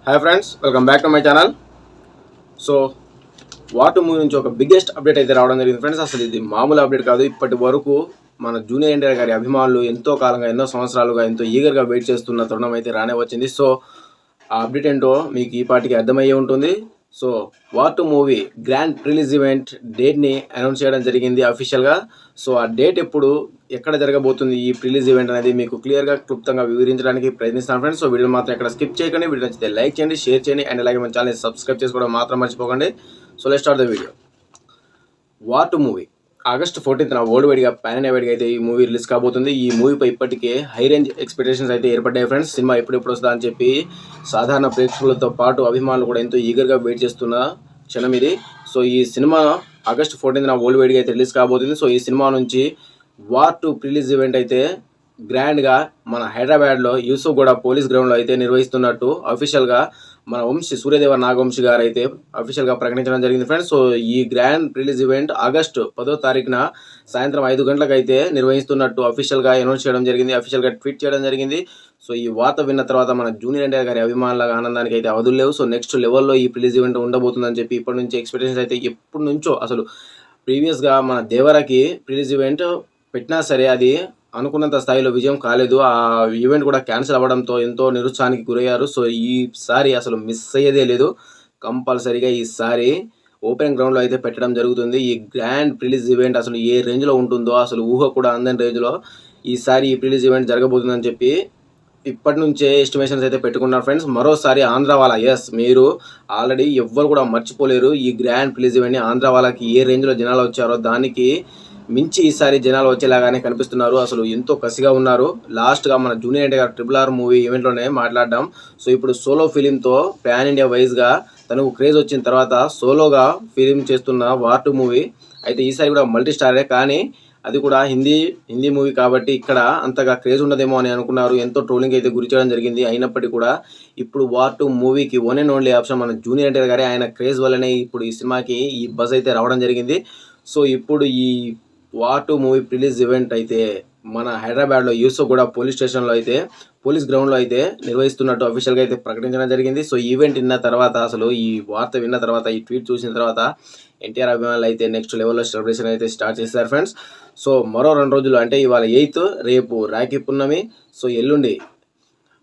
Hi friends, welcome back to my channel. So వాటు movie నుంచి ఒక బిగ్గెస్ట్ అప్డేట్ అయితే రావడం జరిగింది ఫ్రెండ్స్. అసలు ఇది మామూలు అప్డేట్ కాదు. ఇప్పటి వరకు మన జూనియర్ ఎన్టీఆర్ గారి అభిమానులు ఎంతో కాలంగా, ఎన్నో సంవత్సరాలుగా ఎంతో ఈగర్గా వెయిట్ చేస్తున్న తరుణం అయితే రానే వచ్చింది. సో ఆ అప్డేట్ ఏంటో మీకు ఈ పాటికి అర్థమయ్యే ఉంటుంది. సో వాటు మూవీ గ్రాండ్ రిలీజ్ ఈవెంట్ డేట్ని అనౌన్స్ చేయడం జరిగింది అఫీషియల్గా. సో ఆ డేట్ ఎప్పుడు, ఎక్కడ జరగబోతుంది ఈ రిలీజ్ ఈవెంట్ అనేది మీకు క్లియర్గా, క్లుప్తంగా వివరించడానికి ప్రయత్నిస్తాను ఫ్రెండ్స్. సో వీడియో మాత్రం ఎక్కడ స్కిప్ చేయకండి. వీడియో నచ్చితే లైక్ చేయండి, షేర్ చేయండి, అండ్ అలాగే మన ఛానల్ సబ్స్క్రైబ్ చేసుకోవడం మాత్రం మర్చిపోకండి. So let's start the video. వాటు మూవీ ఆగస్ట్ 14న వరల్డ్ వైడ్గా, పాన్ ఇండియా వైడ్గా అయితే ఈ మూవీ రిలీజ్ కాబోతుంది. ఈ మూవీపై ఇప్పటికే హై రేంజ్ ఎక్స్పెక్టేషన్స్ అయితే ఏర్పడ్డాయి ఫ్రెండ్స్. సినిమా ఎప్పుడెప్పుడు వస్తుందా అని చెప్పి సాధారణ ప్రేక్షకులతో పాటు అభిమానులు కూడా ఎంతో ఈగర్గా వెయిట్ చేస్తున్న క్షణం ఇది. సో ఈ సినిమా ఆగస్ట్ 14న వరల్డ్ వైడ్గా అయితే రిలీజ్ కాబోతుంది. సో ఈ సినిమా నుంచి వార్ 2 రిలీజ్ ఈవెంట్ అయితే గ్రాండ్గా మన హైదరాబాద్లో యూసుఫ్గూడ పోలీస్ గ్రౌండ్లో అయితే నిర్వహిస్తున్నట్టు అఫీషియల్గా మన సూర్యదేవ నాగవంశీ గారు అయితే అఫీషియల్గా ప్రకటించడం జరిగింది ఫ్రెండ్స్. సో ఈ గ్రాండ్ రిలీజ్ ఈవెంట్ ఆగస్టు 10వ తారీఖున సాయంత్రం 5 గంటలకు అయితే నిర్వహిస్తున్నట్టు అఫీషియల్గా అనౌన్స్ చేయడం జరిగింది, అఫీషియల్గా ట్వీట్ చేయడం జరిగింది. సో ఈ వార్త విన్న తర్వాత మన జూనియర్ ఎన్టీఆర్ గారి అభిమానుల ఆనందానికి అయితే అవధులు లేవు. సో నెక్స్ట్ లెవెల్లో ఈ రిలీజ్ ఈవెంట్ ఉండబోతుందని చెప్పి ఇప్పటి నుంచి ఎక్స్పెక్టేషన్స్ అయితే ఎప్పటి నుంచో, అసలు ప్రీవియస్గా మన దేవరాకి రిలీజ్ ఈవెంట్ పెట్టినా సరే అది అనుకున్నంత స్థాయిలో విజయం కాలేదు. ఆ ఈవెంట్ కూడా క్యాన్సిల్ అవ్వడంతో ఎంతో నిరుత్సాహానికి గురయ్యారు. సో ఈసారి అసలు మిస్ అయ్యేదే లేదు. కంపల్సరీగా ఈసారి ఓపెన్ గ్రౌండ్లో అయితే పెట్టడం జరుగుతుంది. ఈ గ్రాండ్ రిలీజ్ ఈవెంట్ అసలు ఏ రేంజ్లో ఉంటుందో, అసలు ఊహ కూడా అందని రేంజ్లో ఈసారి ఈ రిలీజ్ ఈవెంట్ జరగబోతుందని చెప్పి ఇప్పటి నుంచే ఎస్టిమేషన్స్ అయితే పెట్టుకున్నారు ఫ్రెండ్స్. మరోసారి ఆంధ్ర వాళ్ళ, ఎస్, మీరు ఆల్రెడీ ఎవ్వరు కూడా మర్చిపోలేరు ఈ గ్రాండ్ రిలీజ్ ఈవెంట్ని. ఆంధ్ర వాళ్ళకి ఏ రేంజ్లో జనాలు వచ్చారో దానికి మించి ఈసారి జనాలు వచ్చేలాగానే కనిపిస్తున్నారు. అసలు ఎంతో కసిగా ఉన్నారు. లాస్ట్గా మన జూనియర్ ఎన్టీఆర్ RRR మూవీ ఈవెంట్లోనే మాట్లాడడం. సో ఇప్పుడు సోలో ఫిలింతో పాన్ ఇండియా వైజ్గా తనకు క్రేజ్ వచ్చిన తర్వాత సోలోగా ఫిలిం చేస్తున్న వార్ 2 మూవీ అయితే ఈసారి కూడా మల్టీ స్టారే, కానీ అది కూడా హిందీ మూవీ కాబట్టి ఇక్కడ అంతగా క్రేజ్ ఉండదేమో అని అనుకున్నారు. ఎంతో ట్రోలింగ్ అయితే గురి చేయడం జరిగింది. అయినప్పటికీ కూడా ఇప్పుడు వార్ 2 మూవీకి వన్ అండ్ ఓన్లీ ఆప్షన్ మన జూనియర్ ఎన్టీఆర్ గారే. ఆయన క్రేజ్ వల్లనే ఇప్పుడు ఈ సినిమాకి ఈ బజ్ అయితే రావడం జరిగింది. సో ఇప్పుడు ఈ వార్ 2 మూవీ రిలీజ్ ఈవెంట్ అయితే మన హైదరాబాద్లో యూసుఫ్గూడ పోలీస్ స్టేషన్లో అయితే, పోలీస్ గ్రౌండ్లో అయితే నిర్వహిస్తున్నట్టు అఫీషియల్గా అయితే ప్రకటించడం జరిగింది. సో ఈవెంట్ విన్న తర్వాత, అసలు ఈ వార్త విన్న తర్వాత, ఈ ట్వీట్ చూసిన తర్వాత ఎన్టీఆర్ అభిమానులు అయితే నెక్స్ట్ లెవెల్లో సెలబ్రేషన్ అయితే స్టార్ట్ చేశారు ఫ్రెండ్స్. సో మరో 2 రోజులు, అంటే ఇవాళ 8th, రేపు రాఖీ పున్నమి, సో ఎల్లుండి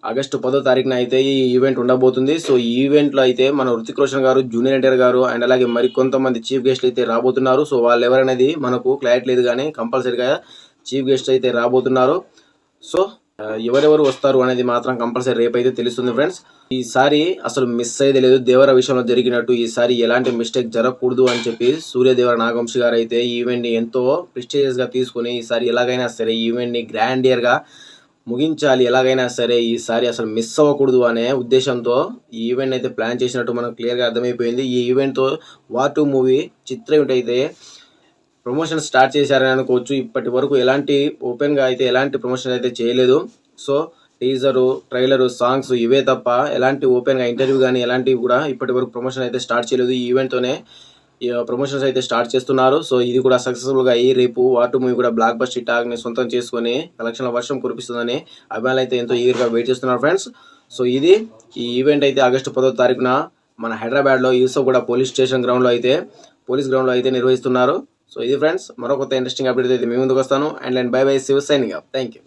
ఆగస్టు 10వ తారీఖున అయితే ఈ ఈవెంట్ ఉండబోతుంది. సో ఈ ఈవెంట్లో అయితే మన హృతిక్ రోషన్ గారు, జూనియర్ ఎన్టీఆర్ గారు, అండ్ అలాగే మరి కొంతమంది చీఫ్ గెస్ట్లు అయితే రాబోతున్నారు. సో వాళ్ళు ఎవరనేది మనకు క్లారిటీ లేదు, కానీ కంపల్సరీగా చీఫ్ గెస్ట్ అయితే రాబోతున్నారు. సో ఎవరెవరు వస్తారు అనేది మాత్రం కంపల్సరీ రేపు అయితే తెలుస్తుంది ఫ్రెండ్స్. ఈసారి అసలు మిస్ అయ్యేది లేదు. దేవర విషయంలో జరిగినట్టు ఈసారి ఎలాంటి మిస్టేక్ జరగకూడదు అని చెప్పి సూర్యదేవర నాగవంశీ గారు అయితే ఈ ఈవెంట్ని ఎంతో ప్రెస్టీజియస్గా తీసుకుని ఈసారి ఎలాగైనా సరే ఈ ఈవెంట్ని గ్రాండియర్గా ముగించాలి, ఎలాగైనా సరే ఈసారి అసలు మిస్ అవ్వకూడదు అనే ఉద్దేశంతో ఈ ఈవెంట్ అయితే ప్లాన్ చేసినట్టు మనకు క్లియర్గా అర్థమైపోయింది. ఈ ఈవెంట్తో వార్ 2 మూవీ చిత్ర ఈవెంట్ అయితే ప్రమోషన్ స్టార్ట్ చేశారని అనుకోవచ్చు. ఇప్పటి వరకు ఎలాంటి ఓపెన్గా అయితే ఎలాంటి ప్రమోషన్ అయితే చేయలేదు. సో టీజరు, ట్రైలరు, సాంగ్స్ ఇవే తప్ప ఎలాంటి ఓపెన్గా ఇంటర్వ్యూ కానీ ఎలాంటివి కూడా ఇప్పటి వరకు ప్రమోషన్ అయితే స్టార్ట్ చేయలేదు. ఈ ఈవెంట్తోనే ప్రమోషన్స్ అయితే స్టార్ట్ చేస్తున్నారు. సో ఇది కూడా సక్సెస్ఫుల్గా అయ్యి రేపు వార్ 2 మూవీ కూడా బ్లాక్ బస్టర్ టాక్ని సొంతం చేసుకొని కలెక్షన్ల వర్షం కురిపిస్తుందని అభిమానులు అయితే ఎంతో ఈగర్గా వెయిట్ చేస్తున్నారు ఫ్రెండ్స్. సో ఈ ఈవెంట్ అయితే ఆగస్టు 10వ తారీఖున మన హైదరాబాద్లో యూసుఫ్గూడ పోలీస్ గ్రౌండ్లో అయితే నిర్వహిస్తున్నారు. సో ఇది ఫ్రెండ్స్, మరో కొత్త ఇంట్రెస్టింగ్ అప్డేట్ అయితే మీ ముందుకు వస్తాను. And bye bye, see you, signing off. Thank you.